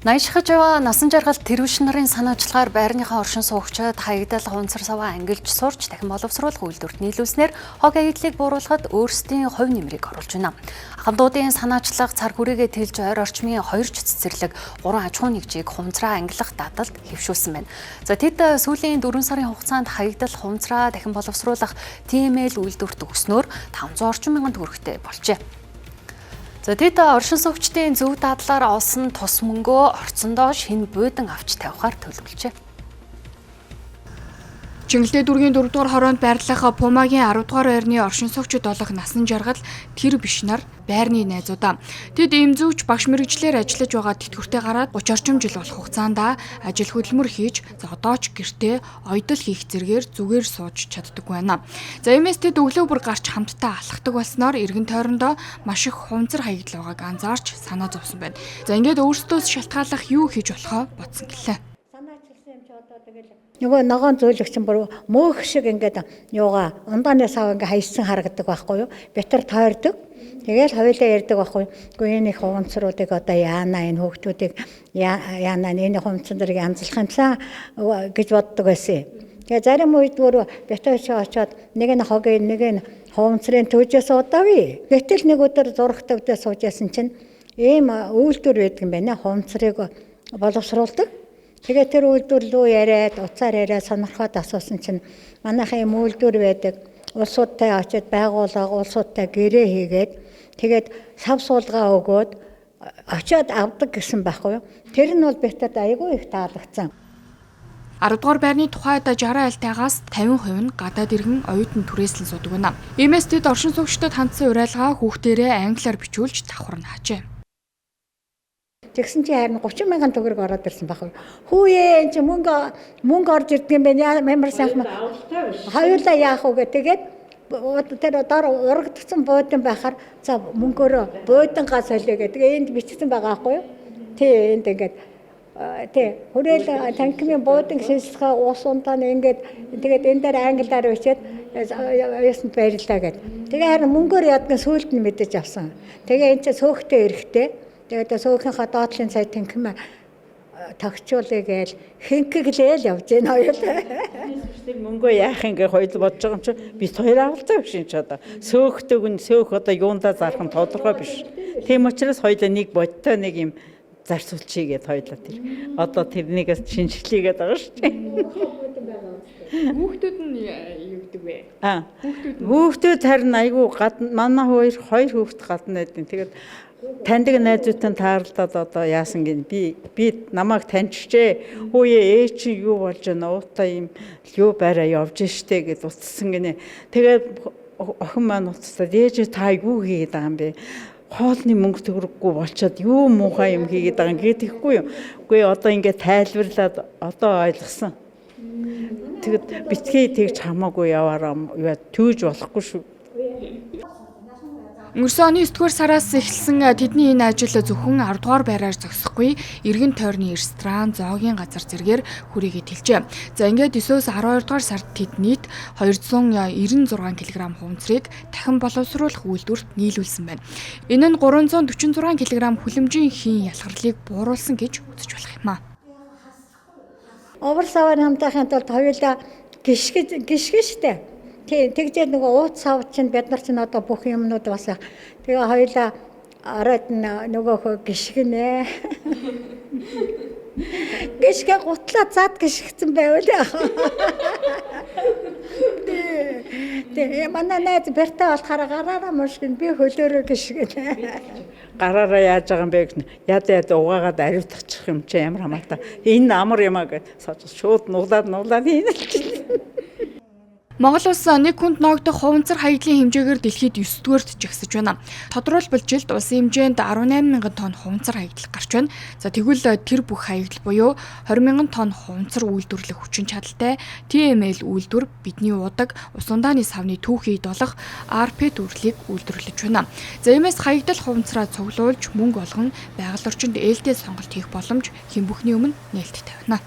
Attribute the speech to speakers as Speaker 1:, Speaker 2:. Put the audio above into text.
Speaker 1: Наашхаж яваа насан жаргал тэрвш нарын санаачлагаар байрныхаа оршин суугчид хаягдал хунцар саваа ангилж сурч дахин боловсруулах үйлдвэрт нийлүүлснээр хог аяллыг бууруулахад өөрсдийн хувь нэмрийг оруулж байна. Ахмадуудын санаачлаг цар хүрээгээ тэлж ойр орчмын 2 ч цэцэрлэг 3 аж ахуйн нэгжийг хумцраа ангилах дадалд хэвшүүлсэн байна. За тэд сүүлийн 4 сарын хугацаанд хаягдал хумцраа дахин боловсруулах TML үйлдвэрт өгснөөр 500 орчим мянган төгрөгтэй болжээ. За тэд оршин суугчдын зөв дадлаар олсон тус мөнгөө орцондоо шинэ буудан авч тавихаар төлөвлөжээ.
Speaker 2: Чингэлтэй дүүргийн 4 дугаар хороонд байрлах Пумагийн 10 дугаар байрны оршин суугчид болох насан жаргал тэр биш нар байрны найзуудаа. Тэд эмзүүч багш мэргэжлэр ажиллаж байгаа тэтгэвртэй гараад 30 орчим жил болох хугацаанд ажил хөдөлмөр хийж одоо ч гэртээ оёдол хийх зэргээр зүгээр сууж чаддаг байна. За иймээс тэд өглөө бүр гарч хамтдаа алхдаг болсноор эргэн тойрондоо маш их хумцар хаягдал байгааг анзаарч санаа зовсон байна. За ингээд өөрсдөөс шалтгааллах юу хийж болохоо бодсон гэлээ.
Speaker 3: Нөгөө ногоон зөөлөгч бүр мөөх шиг ингээд юугаа ундааны сав ингээд хайсан харагдаг байхгүй юу? Битэр тойрдог. Тэгэл хоёулаа ярьдаг байхгүй юу? Гэхдээ энэ их хумцруудыг одоо яана энэ хүүхдүүдийг яана энэ хумцруудыг янзлах юмсан гэж боддог байсан. Тэгээ зарим үед бүр битэрч очоод нэг нь хогийн нэг нь хумцрын төвжээс удаави. Гэтэл нэг өдөр зураг тавьдаа суужсэн чинь ийм үйлдвэр байдаг юм байна. Хумцрыг боловсруулдаг. Тэгээ тэр үйлдвэр рүү яриад, уцаар яриад сонирхоод асуусан чинь манайхаа юм үйлдвэр байдаг. Улсуудтай очиод байгууллага улсуудтай гэрээ хийгээд тэгээд сав суулгаа өгөөд очиод авдаг гэсэн байхгүй юу. Тэр нь бол битэд айгүй их таалагдсан.
Speaker 2: 10 дугаар байрны тухайд 60 айлтайгаас 50% нь гадаад иргэн оюутан түрээслэн судаг байна. Иймээс тэд оршин суугчдад хандсан уриалгаа хүүхдэрээ англиар бичүүлж давхар наажээ.
Speaker 3: Тэгсэн чи харин 30 мянган төгрөг ороод ирсэн баг. Хүүе энэ чи мөнгө орж ирдэг юм байна. Ямар сайхан. Хоёулаа яах вэ тэгээд тэр дор урагдсан буудан байхаар за мөнгөөрөө буудангаа солио гэдэг. Энд бичсэн байгаа байхгүй юу? Тий энд ингээд тий хүрээл танкимын буудан шинжилгээ уус унтааны ингээд тэгээд энэ дээр англиар бичээд ясанд баярлаа гэд. Тэгээ харин мөнгөөр ядган сүулт нь мэдэж авсан. Тэгээ энэ чи сөөхтэй эрэхтэй. Тэгээд сөөхийнхаа доотлын сая танхим тогтчуулъя гээл хинкэглээл явж байна хоёулаа.
Speaker 4: Мөнгөө яах ингээ хоёул бодож байгаа юм чи бид хоёр авалцаа биш энэ ч одоо сөөхтэйг нь сөөх одоо юундаа зарах нь тодорхой биш. Тийм учраас хоёулаа нэг бодтой нэг юм зарцуулчихъя гэд хоёулаа тэр. Одоо тэрнийгээс шинжлэхийгээд байгаа шүү дээ.
Speaker 2: Хүүхдүүд нь юу гэдэг вэ?
Speaker 4: Хүүхдүүд харин айгүй манай хоёр хүүхд гадна байдیں۔ Тэгээд таньдаг найзуудтай таарлаад одоо яасан гин би намайг таньчихжээ. Хүүе чи юу болж байна? Уутаа юм юу байраа явж штэ гэд утсан гинэ. Тэгээд охин маань утсаад ээж та юу хийгээд байгаа юм бэ? Хоолны мөнгө төгрөггүй болчоод юу муухай юм хийгээд байгаа юм гэдэхгүй юу? Үгүй одоо ингээд тайлбарлаад одоо ойлгосон. Тэгэд битгий тэгж хамаагүй яваараа төвж болохгүй шүү.
Speaker 2: Өнгөрсөн оны 9-р сараас эхэлсэн тэдний энэ ажил зөвхөн 10 дугаар байраар зогсохгүй эргэн тойрны ресторан, зоогийн газар зэргээр хүрээгээ тэлжээ. За ингээд 9-өөс 12 дугаар сард тэд нийт 296 кг хумцрыг дахин боловсруулах үйлдвэрт нийлүүлсэн байна. Энэ нь 346 кг хүлэмжийн хийн ялгарлыг бууруулсан гэж үзэж болох юм аа.
Speaker 3: Овор саваар хамтаахын тулд хоёулаа гიშгэн штэ. Тэгжээ нөгөө ууц сав чинь бид нар чинь одоо бүх юмнууд бас тэгээ хоёулаа ороод нөгөөхөө гიშгэнэ. Гიშгэ гутлаа зад гიშгцэн байвал. Тэгээ манай найз бэртэ болохоор гараараа мушгин би хөлөөрөө гიშгэнэ.
Speaker 4: Гараараа яаж байгаа юм бэ гэх нь яд угаагаад ариутгачих юм чи ямар хамаатай. Энэ амар юм аа гэж шууд нуулаад хийнэ.
Speaker 2: Монгол улс нэг хүнд ноогдох хуванцар хаягдлын хэмжээгээр дэлхийд 9-дүгээрт жигсэж байна. Тодорхойлбол жилд улсын хэмжээнд 18 мянган тонн хуванцар хаягдал гарч байна. За тэгвэл тэр бүх хаягдал буюу 20 мянган тонн хуванцар үйлдвэрлэх хүчин чадалтай TML үйлдвэр бидний удаг ус ундааны савны түүхийд болох RP дүрлийг үйлдвэрлэж байна. За иймээс хаягдал хуванцараа цуглуулж мөнгө олгон байгаль орчинд ээлтэй сонголт хийх боломж хэн бүхний өмнө нээлттэй байна.